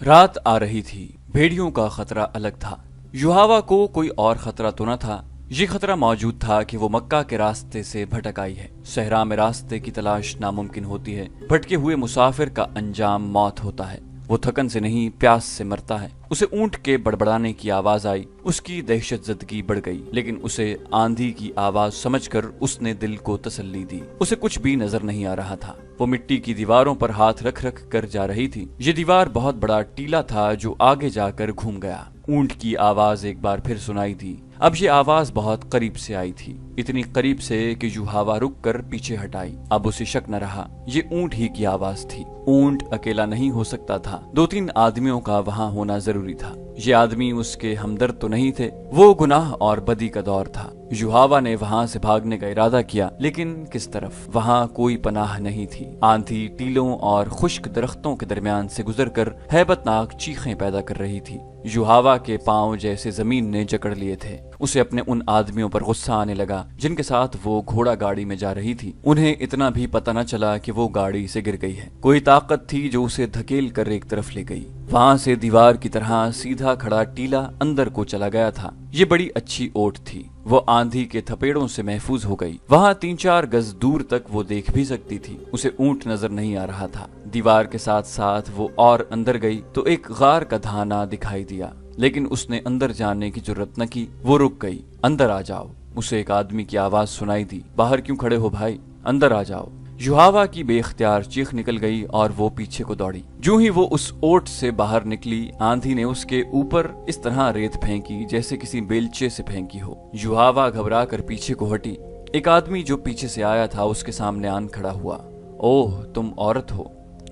رات آ رہی تھی، بھیڑیوں کا خطرہ الگ تھا۔ یوحاوا کو کوئی اور خطرہ تو نہ تھا، یہ خطرہ موجود تھا کہ وہ مکہ کے راستے سے بھٹک آئی ہے۔ صحرا میں راستے کی تلاش ناممکن ہوتی ہے، بھٹکے ہوئے مسافر کا انجام موت ہوتا ہے۔ وہ تھکن سے نہیں، پیاس سے مرتا ہے۔ اسے اونٹ کے بڑبڑانے کی آواز آئی، اس کی دہشت زدگی بڑھ گئی، لیکن اسے آندھی کی آواز سمجھ کر اس نے دل کو تسلی دی۔ اسے کچھ بھی نظر نہیں آ رہا تھا، وہ مٹی کی دیواروں پر ہاتھ رکھ رکھ کر جا رہی تھی۔ یہ دیوار بہت بڑا ٹیلا تھا جو آگے جا کر گھوم گیا۔ اونٹ کی آواز ایک بار پھر سنائی دی۔ اب یہ آواز بہت قریب سے آئی تھی، اتنی قریب سے کہ یوحاوا رک کر پیچھے ہٹائی۔ اب اسے شک نہ رہا، یہ اونٹ ہی کی آواز تھی۔ اونٹ اکیلا نہیں ہو سکتا تھا، 2-3 آدمیوں کا وہاں ہونا ضروری تھا۔ یہ آدمی اس کے ہمدرد تو نہیں تھے، وہ گناہ اور بدی کا دور تھا۔ یوحاوا نے وہاں سے بھاگنے کا ارادہ کیا، لیکن کس طرف؟ وہاں کوئی پناہ نہیں تھی۔ آندھی ٹیلوں اور خشک درختوں کے درمیان سے گزر کر ہیبت ناک چیخیں پیدا کر رہی تھی۔ یوحاوا کے پاؤں جیسے زمین نے جکڑ لیے تھے۔ اسے اپنے ان آدمیوں پر غصہ آنے لگا جن کے ساتھ وہ گھوڑا گاڑی میں جا رہی تھی۔ انہیں اتنا بھی پتہ نہ چلا کہ وہ گاڑی سے گر گئی ہے۔ کوئی طاقت تھی جو اسے دھکیل کر ایک طرف لے گئی۔ وہاں سے دیوار کی طرح سیدھا کھڑا ٹیلا اندر کو چلا گیا تھا۔ یہ بڑی اچھی اوٹ تھی، وہ آندھی کے تھپیڑوں سے محفوظ ہو گئی۔ وہاں 3-4 گز دور تک وہ دیکھ بھی سکتی تھی۔ اسے اونٹ نظر نہیں آ رہا تھا۔ دیوار کے ساتھ ساتھ وہ اور اندر گئی تو ایک غار کا دھانا دکھائی دیا، لیکن اس نے اندر جانے کی جرت نہ کی۔ وہ رک گئی۔ اندر آ جاؤ، اسے ایک آدمی کی آواز سنائی دی۔ باہر کیوں کھڑے ہو بھائی، اندر آ جاؤ۔ یوحاوا کی بے اختیار چیخ نکل گئی اور وہ پیچھے کو دوڑی۔ جو ہی وہ اس اوٹ سے باہر نکلی، آندھی نے اس کے اوپر اس طرح ریت پھینکی جیسے کسی بیلچے سے پھینکی ہو۔ یوحاوا گھبرا کر پیچھے کو ہٹی۔ ایک آدمی جو پیچھے سے آیا تھا اس کے سامنے آن کھڑا ہوا۔ اوہ، تم عورت ہو؟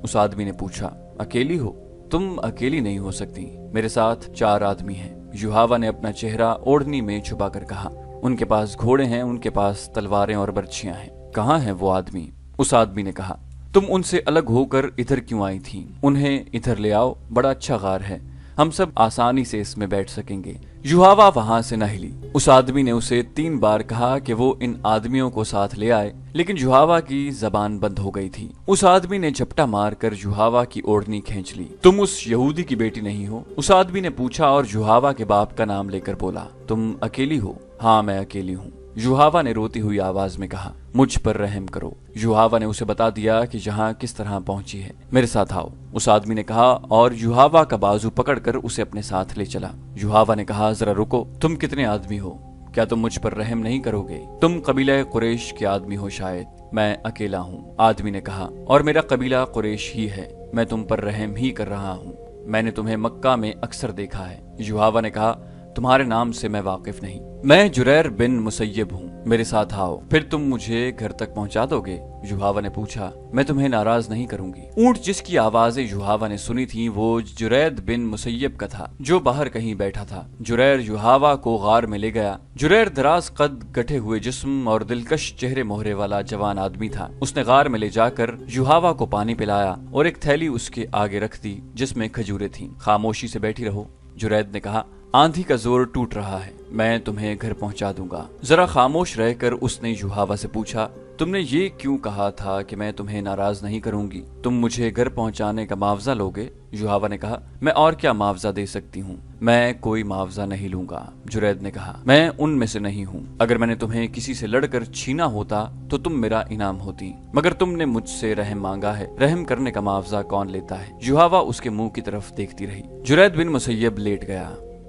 اس آدمی نے پوچھا۔ اکیلی ہو؟ تم اکیلی نہیں ہو سکتی، میرے ساتھ 4 آدمی ہیں۔ یوحاوا نے اپنا چہرہ اوڑھنی میں چھپا کر کہا۔ ان کے پاس گھوڑے ہیں، ان کے پاس تلواریں اور برچھیاں ہیں۔ کہاں ہیں وہ آدمی؟ اس آدمی نے کہا۔ تم ان سے الگ ہو کر ادھر کیوں آئی تھی؟ انہیں ادھر لے آؤ، بڑا اچھا غار ہے، ہم سب آسانی سے اس میں بیٹھ سکیں گے۔ یوحاوا وہاں سے نہ ہلی۔ اس آدمی نے اسے 3 بار کہا کہ وہ ان آدمیوں کو ساتھ لے آئے، لیکن یوحاوا کی زبان بند ہو گئی تھی۔ اس آدمی نے جھپٹا مار کر یوحاوا کی اوڑھنی کھینچ لی۔ تم اس یہودی کی بیٹی نہیں ہو؟ اس آدمی نے پوچھا اور یوحاوا کے باپ کا نام لے کر بولا۔ تم اکیلی ہو؟ ہاں، میں اکیلی ہوں، یوحاوا نے روتی ہوئی آواز میں کہا۔ مجھ پر رحم کرو۔ یوحاوا نے اسے بتا دیا کہ یہاں کس طرح پہنچی ہے۔ میرے ساتھ آؤ، اس آدمی نے کہا اور یوحاوا کا بازو پکڑ کر اسے اپنے ساتھ لے چلا۔ یوحاوا نے کہا، ذرا رکو، تم کتنے آدمی ہو؟ کیا تم مجھ پر رحم نہیں کرو گے؟ تم قبیلہ قریش کے آدمی ہو شاید۔ میں اکیلا ہوں، آدمی نے کہا، اور میرا قبیلہ قریش ہی ہے۔ میں تم پر رحم ہی کر رہا ہوں، میں نے تمہیں مکہ میں اکثر دیکھا ہے۔ یوحاوا نے کہا، تمہارے نام سے میں واقف نہیں، میں جریر بن مسیب ہوں، میرے ساتھ آؤ، پھر تم مجھے گھر تک پہنچا دو گے؟ یوحاوا نے پوچھا۔ میں تمہیں ناراض نہیں کروں گی۔ اونٹ جس کی آوازیں یوحاوا نے سنی تھی وہ جرید بن مسیب کا تھا، جو باہر کہیں بیٹھا تھا۔ جریر یوحاوا کو غار میں لے گیا۔ جریر دراز قد، گٹھے ہوئے جسم اور دلکش چہرے مہرے والا جوان آدمی تھا۔ اس نے غار میں لے جا کر یوحاوا کو پانی پلایا اور ایک تھیلی اس کے آگے رکھ دی جس میں کھجوریں تھیں۔ خاموشی سے بیٹھی رہو، جرید نے کہا، آندھی کا زور ٹوٹ رہا ہے، میں تمہیں گھر پہنچا دوں گا۔ ذرا خاموش رہ کر اس نے یوحاوا سے پوچھا، تم نے یہ کیوں کہا تھا کہ میں تمہیں ناراض نہیں کروں گی؟ تم مجھے گھر پہنچانے کا معاوضہ لوگے؟ یوحاوا نے کہا، میں اور کیا معاوضہ دے سکتی ہوں؟ میں کوئی معاوضہ نہیں لوں گا، جرید نے کہا، میں ان میں سے نہیں ہوں۔ اگر میں نے تمہیں کسی سے لڑ کر چھینا ہوتا تو تم میرا انعام ہوتی، مگر تم نے مجھ سے رحم مانگا ہے، رحم کرنے کا معاوضہ کون لیتا ہے؟ یوحاوا اس کے منہ کی طرف دیکھتی رہی۔ جرید بن مسیب لیٹ گیا۔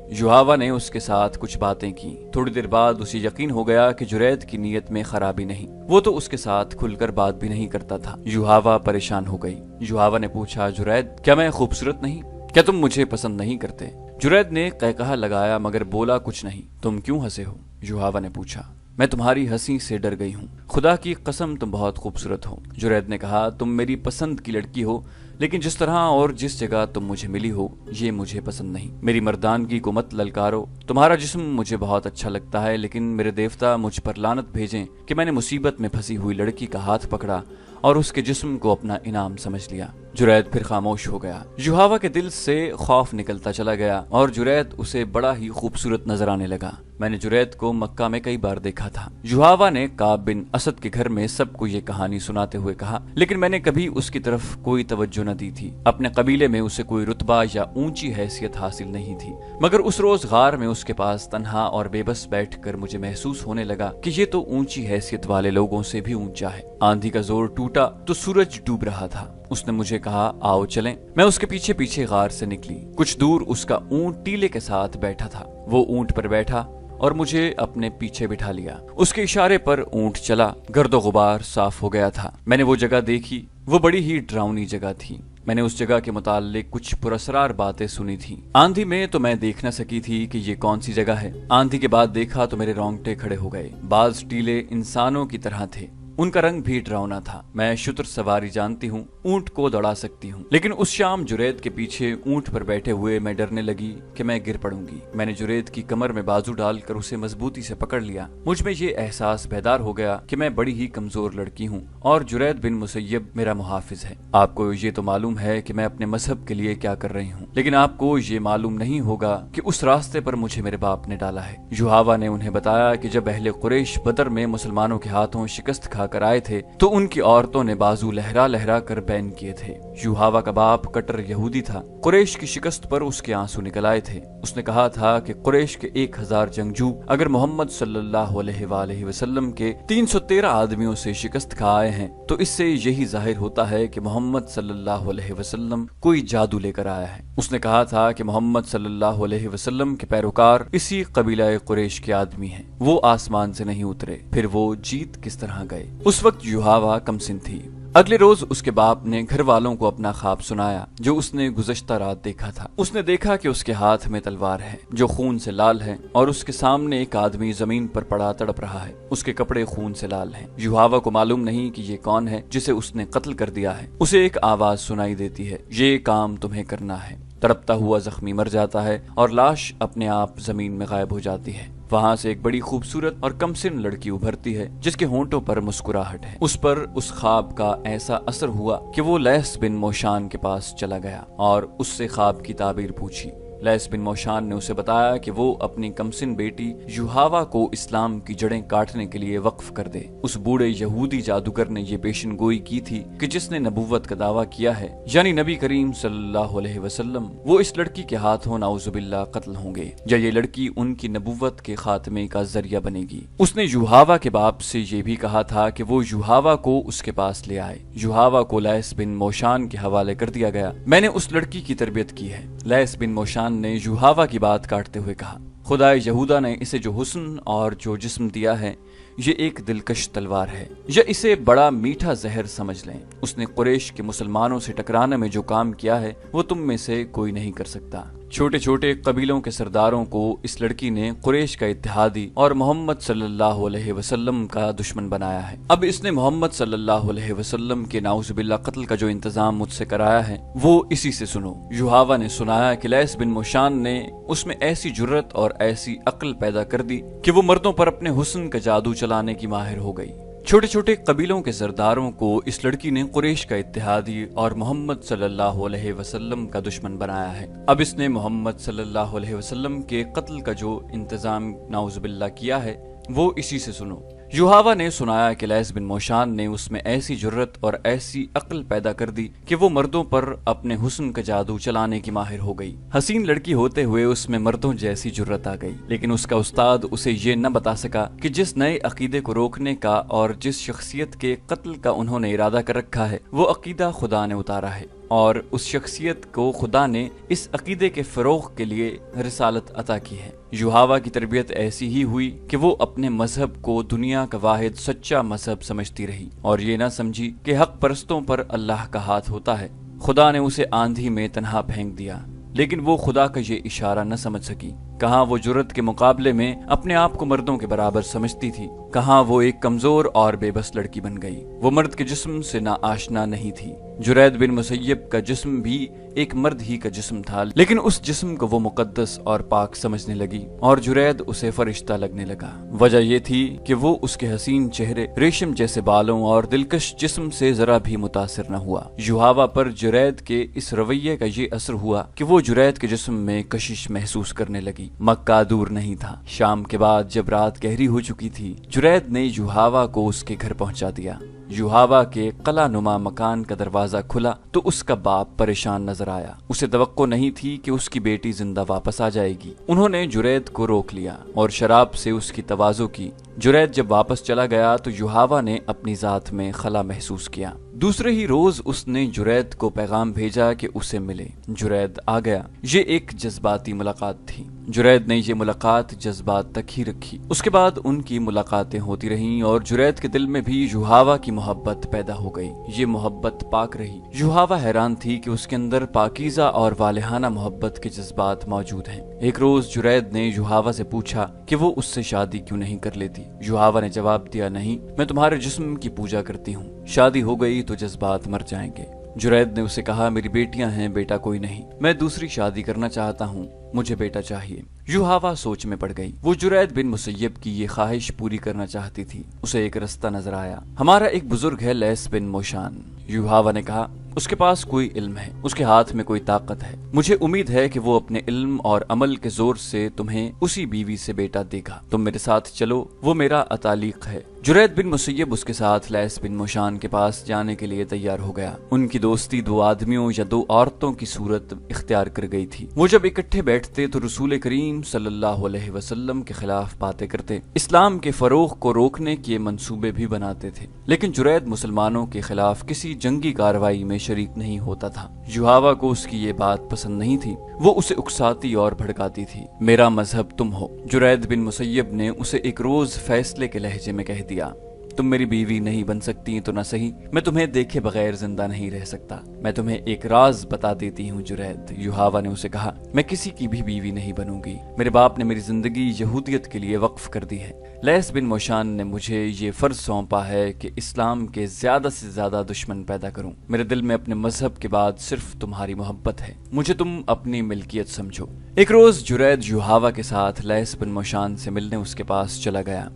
یوحاوا نے اس کے ساتھ کچھ باتیں کی۔ تھوڑی دیر بعد اسے یقین ہو گیا کہ جرید کی نیت میں خرابی نہیں، وہ تو اس کے ساتھ کھل کر بات بھی نہیں کرتا تھا۔ یوحاوا پریشان ہو گئی۔ یوحاوا نے پوچھا، جرید، کیا میں خوبصورت نہیں؟ کیا تم مجھے پسند نہیں کرتے؟ جرید نے قہقہا لگایا مگر بولا کچھ نہیں۔ تم کیوں ہنسے ہو؟ یوحاوا نے پوچھا۔ میں تمہاری ہنسی سے ڈر گئی ہوں، خدا کی قسم تم بہت خوبصورت ہو۔ جرید نے کہا، تم میری پسند کی لڑکی ہو، لیکن جس طرح اور جس جگہ تم مجھے ملی ہو یہ مجھے پسند نہیں۔ میری مردانگی کو مت للکارو، تمہارا جسم مجھے بہت اچھا لگتا ہے، لیکن میرے دیوتا مجھ پر لعنت بھیجیں کہ میں نے مصیبت میں پھنسی ہوئی لڑکی کا ہاتھ پکڑا اور اس کے جسم کو اپنا انعام سمجھ لیا۔ जुरैद फिर खामोश हो गया। युहावा के दिल से खौफ निकलता चला गया और जुरैद उसे बड़ा ही खूबसूरत नजर आने लगा। मैंने जुरैद को मक्का में कई बार देखा था। युहावा ने काब बिन असद के घर में सबको ये कहानी सुनाते हुए कहा, लेकिन मैंने कभी उसकी तरफ कोई तवज्जो न दी थी। अपने कबीले में उसे कोई रुतबा या ऊंची हैसियत हासिल नहीं थी, मगर उस रोज गार में उसके पास तन्हा और बेबस बैठकर मुझे महसूस होने लगा कि ये तो ऊंची हैसियत वाले लोगों से भी ऊंचा है। आंधी का जोर टूटा तो सूरज डूब रहा था। उसने मुझे कहा, आओ चलें। मैं उसके पीछे पीछे गार से निकली। कुछ दूर उसका ऊंट टीले के साथ बैठा था। वो ऊंट पर बैठा और मुझे अपने पीछे बिठा लिया। उसके इशारे पर ऊंट चला। गर्दो गुबार साफ हो गया था। मैंने वो जगह देखी। वो बड़ी ही डरावनी जगह थी। मैंने उस जगह के मुताल्लिक कुछ पुरस्रार बातें सुनी थी। आंधी में तो मैं देख न सकी थी कि ये कौन सी जगह है। आंधी के बाद देखा तो मेरे रोंगटे खड़े हो गए। बाज टीले इंसानों की तरह थे। उनका रंग भी डरावना था। मैं शुतर सवारी जानती हूँ, ऊंट को दौड़ा सकती हूँ, लेकिन उस शाम जुरैद के पीछे ऊंट पर बैठे हुए मैं डरने लगी कि मैं गिर पड़ूंगी। मैंने जुरैद की कमर में बाजू डालकर उसे मजबूती से पकड़ लिया। मुझ में ये एहसास बेदार हो गया कि मैं बड़ी ही कमजोर लड़की हूँ और जुरैद बिन मुसय्यब मेरा मुहाफिज है। आपको ये तो मालूम है कि मैं अपने मजहब के लिए क्या कर रही हूँ, लेकिन आपको ये मालूम नहीं होगा कि उस रास्ते पर मुझे मेरे बाप ने डाला है। युहावा ने उन्हें बताया कि जब अहले कुरैश बदर में मुसलमानों के हाथों शिकस्त कर आए थे तो उनकी औरतों ने बाजू लहरा लहरा कर बैन किए थे। युहावा का बाप कट्टर यहूदी था। कुरैश की शिकस्त पर उसके आंसू निकल आए थे। उसने कहा था कि कुरैश के 1000 जंगजू अगर मोहम्मद सल्लल्लाहु अलैहि वसल्लम के 313 आदमियों से शिकस्त खा आए हैं तो इससे यही जाहिर होता है कि मोहम्मद सल्लल्लाहु अलैहि वसल्लम कोई जादू लेकर आया है। उसने कहा था कि मोहम्मद सल्लल्लाहु अलैहि वसल्लम के पैरोकार इसी कबीला कुरैश के आदमी हैं। वो आसमान से नहीं उतरे, फिर वो जीत किस तरह गए। उस वक्त युहावा कमसिन थी। अगले रोज उसके बाप ने घर वालों को अपना ख्वाब सुनाया जो उसने गुज़श्ता रात देखा था। उसने देखा कि उसके हाथ में तलवार है जो खून से लाल है और उसके सामने एक आदमी जमीन पर पड़ा तड़प रहा है। उसके कपड़े खून से लाल हैं। युहावा को मालूम नहीं कि ये कौन है जिसे उसने कत्ल कर दिया है। उसे एक आवाज सुनाई देती है, ये काम तुम्हें करना है। तड़पता हुआ जख्मी मर जाता है और लाश अपने आप जमीन में गायब हो जाती है। वहाँ से एक बड़ी खूबसूरत और कमसिन लड़की उभरती है जिसके होंठों पर मुस्कुराहट है। उस पर उस ख्वाब का ऐसा असर हुआ कि वो लैस बिन मोशान के पास चला गया और उससे ख्वाब की ताबीर पूछी। लैस बिन मोशान ने उसे बताया कि वो अपनी कमसिन बेटी युहावा को इस्लाम की जड़ें काटने के लिए वक्फ कर दे। उस बूढ़े यहूदी जादूगर ने ये पेशन गोई की थी कि जिसने नबूवत का दावा किया है, यानी नबी करीम सल्लल्लाहु अलैहि वसल्लम, वो इस लड़की के हाथों नाउजुबिल्लाह कत्ल होंगे या ये लड़की उनकी नबूवत के खात्मे का जरिया बनेगी। उसने युहावा के बाप से ये भी कहा था कि वो युहावा को उसके पास ले आए। युहावा को लैस बिन मोशान के हवाले कर दिया गया। मैंने उस लड़की की तरबियत की है। लैस बिन मोशान ने युहावा की बात काटते हुए कहा, खुदाए यहूदा ने इसे जो हुस्न और जो जिस्म दिया है ये एक दिलकश तलवार है, या इसे बड़ा मीठा जहर समझ लें। उसने कुरैश के मुसलमानों से टकराने में जो काम किया है वो तुम में से कोई नहीं कर सकता। छोटे छोटे कबीलों के सरदारों को इस लड़की ने कुरैश का इत्तेहादी और मोहम्मद सल्लल्लाहु अलैहि वसल्लम का दुश्मन बनाया है। अब इसने मोहम्मद सल्लल्लाहु अलैहि वसल्लम के नाउजुबिल्लाह कत्ल का जो इंतजाम मुझसे कराया है वो इसी से सुनो। युहावा ने सुनाया कि लैस बिन मोशान ने उसमें ऐसी जुर्रत और ऐसी अक्ल पैदा कर दी कि वो मर्दों पर अपने हुस्न का जादू चलाने की माहिर हो गई। छोटे छोटे कबीलों के सरदारों को इस लड़की ने कुरैश का इत्तेहादी और मोहम्मद सल्लल्लाहु अलैहि वसल्लम का दुश्मन बनाया है। अब इसने मोहम्मद सल्लल्लाहु अलैहि वसल्लम के कत्ल का जो इंतजाम नाउजुबिल्लाह किया है वो इसी से सुनो। युहावा ने सुनाया कि लैस बिन मोशान ने उसमें ऐसी जुर्रत और ऐसी अक्ल पैदा कर दी कि वो मर्दों पर अपने हुस्न का जादू चलाने की माहिर हो गई। हसीन लड़की होते हुए उसमें मर्दों जैसी जुर्रत आ गई, लेकिन उसका उस्ताद उसे ये न बता सका कि जिस नए अकीदे को रोकने का और जिस शख्सियत के कत्ल का उन्होंने इरादा कर रखा है वो अकीदा खुदा ने उतारा है और उस शख्सियत को खुदा ने इस अकीदे के फरोग के लिए रिसालत अता की है। युहावा की तरबियत ऐसी ही हुई कि वो अपने मजहब को दुनिया का वाहिद सच्चा मजहब समझती रही और ये ना समझी कि हक परस्तों पर अल्लाह का हाथ होता है। खुदा ने उसे आंधी में तन्हा फेंक दिया, लेकिन वो खुदा का ये इशारा न समझ सकी। कहाँ वो जुर्रत के मुकाबले में अपने आप को मर्दों के बराबर समझती थी। कहाँ वो एक कमजोर और बेबस लड़की बन गई। वो मर्द के जिस्म से ना आशना नहीं थी। जुरैद बिन मुसय्यब का जिस्म भी एक मर्द ही का जिस्म था, लेकिन उस जिस्म को वो मुकद्दस और पाक समझने लगी और जुरैद उसे फरिश्ता लगने लगा। वजह ये थी कि वो उसके हसीन चेहरे, रेशम जैसे बालों और दिलकश जिस्म से जरा भी मुतासिर न हुआ। युहावा पर जुरैद के इस रवैये का ये असर हुआ कि वो जुरैद के जिस्म में कशिश महसूस करने लगी। मक्का दूर नहीं था। शाम के बाद जब रात गहरी हो चुकी थी, जुरैद ने युहावा को उसके घर पहुंचा दिया। युहावा के कला नुमा मकान का दरवाजा खुला तो उसका बाप परेशान नजर आया। उसे तवक्को नहीं थी कि उसकी बेटी जिंदा वापस आ जाएगी। उन्होंने जुरैद को रोक लिया और शराब से उसकी तवाज़ो की। जुरैद जब वापस चला गया तो युहावा ने अपनी जात में खला महसूस किया। दूसरे ही रोज उसने जुरैद को पैगाम भेजा कि उसे मिले। जुरैद आ गया। ये एक जज्बाती मुलाकात थी। जुरैद ने ये मुलाकात जज्बात तक ही रखी। उसके बाद उनकी मुलाकातें होती रहीं और जुरैद के दिल में भी युहावा की मोहब्बत पैदा हो गई। ये मोहब्बत पाक रही। युहावा हैरान थी कि उसके अंदर पाकीज़ा और वालेहाना मोहब्बत के जज्बात मौजूद हैं। एक रोज जुरैद ने युहावा से पूछा कि वो उससे शादी क्यों नहीं कर लेती। युहावा ने जवाब दिया, नहीं, मैं तुम्हारे जिस्म की पूजा करती हूँ। शादी हो गई तो जज्बात मर जाएंगे। जुरैद ने उसे कहा, मेरी बेटियां हैं, बेटा कोई नहीं। मैं दूसरी शादी करना चाहता हूँ, मुझे बेटा चाहिए। युहावा सोच में पड़ गई। वो जुरैद बिन मुसय्यब की ये ख्वाहिश पूरी करना चाहती थी। उसे एक रास्ता नजर आया। हमारा एक बुजुर्ग है, लैस बिन मोशान। युहावा ने कहा, उसके पास कोई इल्म है, उसके हाथ में कोई ताकत है। मुझे उम्मीद है कि वो अपने इल्म और अमल के जोर से तुम्हें उसी बीवी से बेटा देगा। तुम मेरे साथ चलो, वो मेरा अतालिक है। जुरैद बिन मुसय्यब उसके साथ लैस बिन मोशान के पास जाने के लिए तैयार हो गया। उनकी दोस्ती दो आदमियों या दो औरतों की सूरत इख्तियार कर गई थी। वो जब इकट्ठे बैठते तो रसूल करीम सल्लल्लाहु अलैहि वसल्लम के खिलाफ बातें करते, इस्लाम के फरोग को रोकने के मंसूबे भी बनाते थे। लेकिन जुरैद मुसलमानों के खिलाफ किसी जंगी कार्रवाई में शरीक नहीं होता था। युहावा को उसकी ये बात पसंद नहीं थी। वो उसे उकसाती और भड़काती थी। मेरा मजहब तुम हो। जुरैद बिन मुसय्यब ने उसे एक रोज फैसले के लहजे में कह दिया, तुम मेरी बीवी नहीं बन सकती तो न सही, मैं तुम्हें देखे बगैर जिंदा नहीं रह सकता। मैं तुम्हें एक राज बता देती हूँ जुरैद। युहावा ने उसे कहा, मैं किसी की भी बीवी नहीं बनूंगी। मेरे बाप ने मेरी जिंदगी यहूदियत के लिए वक्फ कर दी है। लैस बिन मोशान ने मुझे ये फर्ज सौंपा है कि इस्लाम के ज्यादा से ज्यादा दुश्मन पैदा करूं। मेरे दिल में अपने मजहब के बाद सिर्फ तुम्हारी मोहब्बत है। मुझे तुम अपनी मिल्कियत समझो। एक रोज जुरैद युहावा के साथ लैस बिन मोशान से मिलने उसके पास चला गया।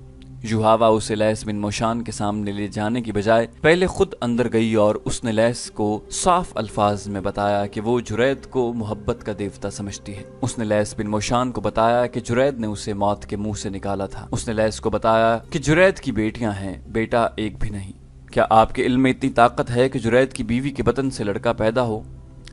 युहावा उसे लैस बिन मोशान के सामने ले जाने की बजाय पहले खुद अंदर गई और उसने लैस को साफ अल्फाज में बताया कि वो जुरैद को मोहब्बत का देवता समझती है। उसने लैस बिन मोशान को बताया कि जुरैद ने उसे मौत के मुंह से निकाला था। उसने लैस को बताया कि जुरैद की बेटियां हैं, बेटा एक भी नहीं। क्या आपके इल्म में इतनी ताकत है कि जुरैद की बीवी के बतन से लड़का पैदा हो?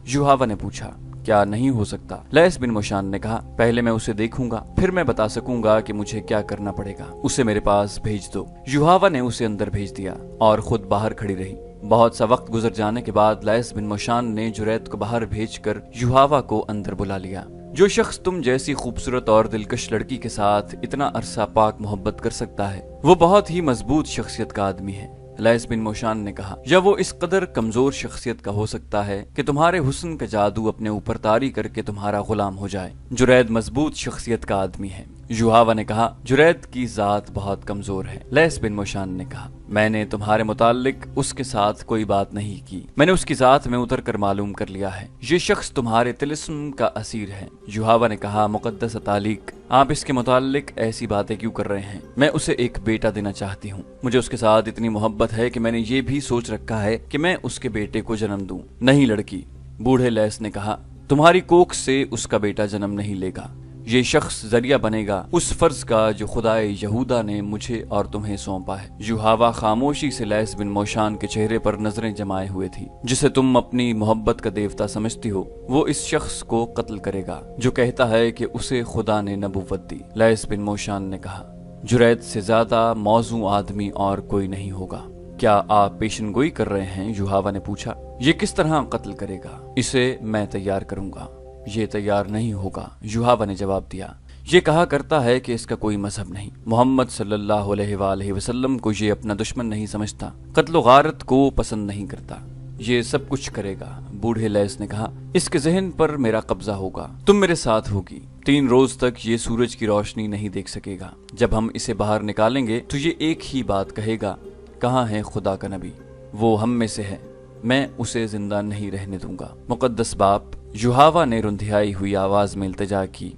युहावा ने पूछा। क्या नहीं हो सकता? लैस बिन मोशान ने कहा, पहले मैं उसे देखूंगा, फिर मैं बता सकूंगा कि मुझे क्या करना पड़ेगा। उसे मेरे पास भेज दो। युहावा ने उसे अंदर भेज दिया और खुद बाहर खड़ी रही। बहुत सा वक्त गुजर जाने के बाद लैस बिन मोशान ने जुरैद को बाहर भेजकर युहावा को अंदर बुला लिया। जो शख्स तुम जैसी खूबसूरत और दिलकश लड़की के साथ इतना अरसा पाक मोहब्बत कर सकता है, वो बहुत ही मजबूत शख्सियत का आदमी है। लैस बिन मोशान ने कहा, या वो इस कदर कमजोर शख्सियत का हो सकता है कि तुम्हारे हुस्न का जादू अपने ऊपर तारी करके तुम्हारा गुलाम हो जाए। जुरैद मजबूत शख्सियत का आदमी है। युहावा ने कहा, जुरैद की जात बहुत कमजोर है। लैस बिन मोशान ने कहा, मैंने तुम्हारे मुतालिक उसके साथ कोई बात नहीं की। मैंने उसकी जात में उतर कर मालूम कर लिया है। ये शख्स तुम्हारे तिलिस्म का असीर है। युहावा ने कहा, मुकद्दस तालिक, आप इसके मुतालिक ऐसी बातें क्यों कर रहे हैं? मैं उसे एक बेटा देना चाहती हूँ। मुझे उसके साथ इतनी मोहब्बत है कि मैंने ये भी सोच रखा है कि मैं उसके बेटे को जन्म दूं। नहीं लड़की, बूढ़े लैस ने कहा, तुम्हारी कोख से उसका बेटा जन्म नहीं लेगा। ये शख्स जरिया बनेगा उस फर्ज का जो खुदाए यहूदा ने मुझे और तुम्हें सौंपा है। युहावा खामोशी से लैस बिन मोशान के चेहरे पर नजरें जमाए हुए थी। जिसे तुम अपनी मोहब्बत का देवता समझती हो, वो इस शख्स को कत्ल करेगा जो कहता है कि उसे खुदा ने नबुव्वत दी। लैस बिन मोशान ने कहा, जुरैद से ज्यादा मौजू आदमी और कोई नहीं होगा। क्या आप पेशन गोई कर रहे हैं? युहावा ने पूछा। ये किस तरह कत्ल करेगा? इसे मैं तैयार करूंगा। ये तैयार नहीं होगा, युहावा ने जवाब दिया। ये कहा करता है कि इसका कोई मजहब नहीं। मोहम्मद सल्लल्लाहु अलैहि वसल्लम को ये अपना दुश्मन नहीं समझता, कत्ल गारत को पसंद नहीं करता। ये सब कुछ करेगा, बूढ़े लैस ने कहा, इसके जहन पर मेरा कब्जा होगा, तुम मेरे साथ होगी। 3 रोज तक ये सूरज की रोशनी नहीं देख सकेगा। जब हम इसे बाहर निकालेंगे तो ये एक ही बात कहेगा, कहाँ है खुदा का नबी? वो हम में से है, मैं उसे जिंदा नहीं रहने दूंगा। मुकद्दस बाप, युहावा ने रुंधियाई हुई आवाज में इल्तिजा की,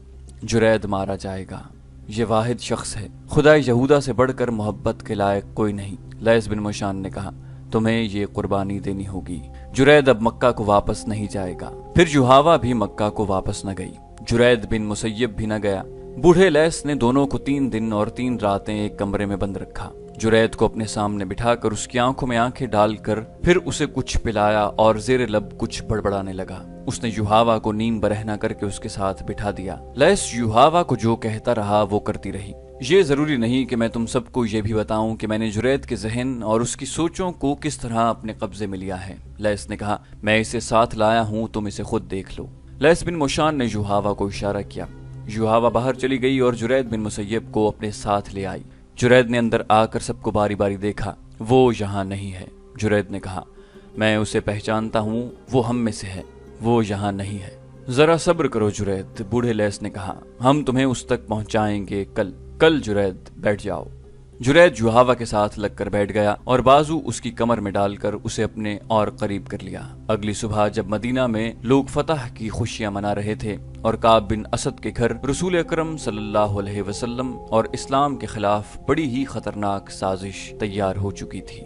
जुरैद मारा जाएगा। ये वाहिद शख्स है, खुदा यहूदा से बढ़कर मोहब्बत के लायक कोई नहीं। लैस बिन मुशान ने कहा, तुम्हें ये कुर्बानी देनी होगी। जुरैद अब मक्का को वापस नहीं जाएगा। फिर युहावा भी मक्का को वापस न गई। जुरैद बिन मुसय्यब भी न गया। बूढ़े लैस ने दोनों को 3 दिन और 3 रातें एक कमरे में बंद रखा। जुरैद को अपने सामने बिठाकर उसकी आंखों में आंखें डालकर फिर उसे कुछ पिलाया और जेर लब कुछ बड़बड़ाने लगा। उसने युहावा को नीम बरहना करके उसके साथ बिठा दिया। लैस युहावा को जो कहता रहा वो करती रही। ये जरूरी नहीं कि मैं तुम सबको ये भी बताऊं कि मैंने जुरैद के जहन और उसकी सोचों को किस तरह अपने कब्जे में लिया है। लैस ने कहा, मैं इसे साथ लाया हूं, तुम इसे खुद देख लो। लैस बिन मुशान ने युहावा को इशारा किया। युहावा बाहर चली गई और जुरैद बिन मुसय्यब को अपने साथ ले आई। जुरैद ने अंदर आकर सबको बारी बारी देखा। वो यहाँ नहीं है। जुरैद ने कहा, मैं उसे पहचानता हूँ, वो हम में से है, वो यहाँ नहीं है। जरा सब्र करो जुरैद, बूढ़े लैस ने कहा, हम तुम्हें उस तक पहुंचाएंगे कल जुरैद, बैठ जाओ। जुरैद युहावा के साथ लगकर बैठ गया और बाजू उसकी कमर में डालकर उसे अपने और करीब कर लिया। अगली सुबह जब मदीना में लोग फतह की खुशियां मना रहे थे और काब बिन असद के घर रसूल अकरम सल्लल्लाहु अलैहि वसल्लम और इस्लाम के खिलाफ बड़ी ही खतरनाक साजिश तैयार हो चुकी थी।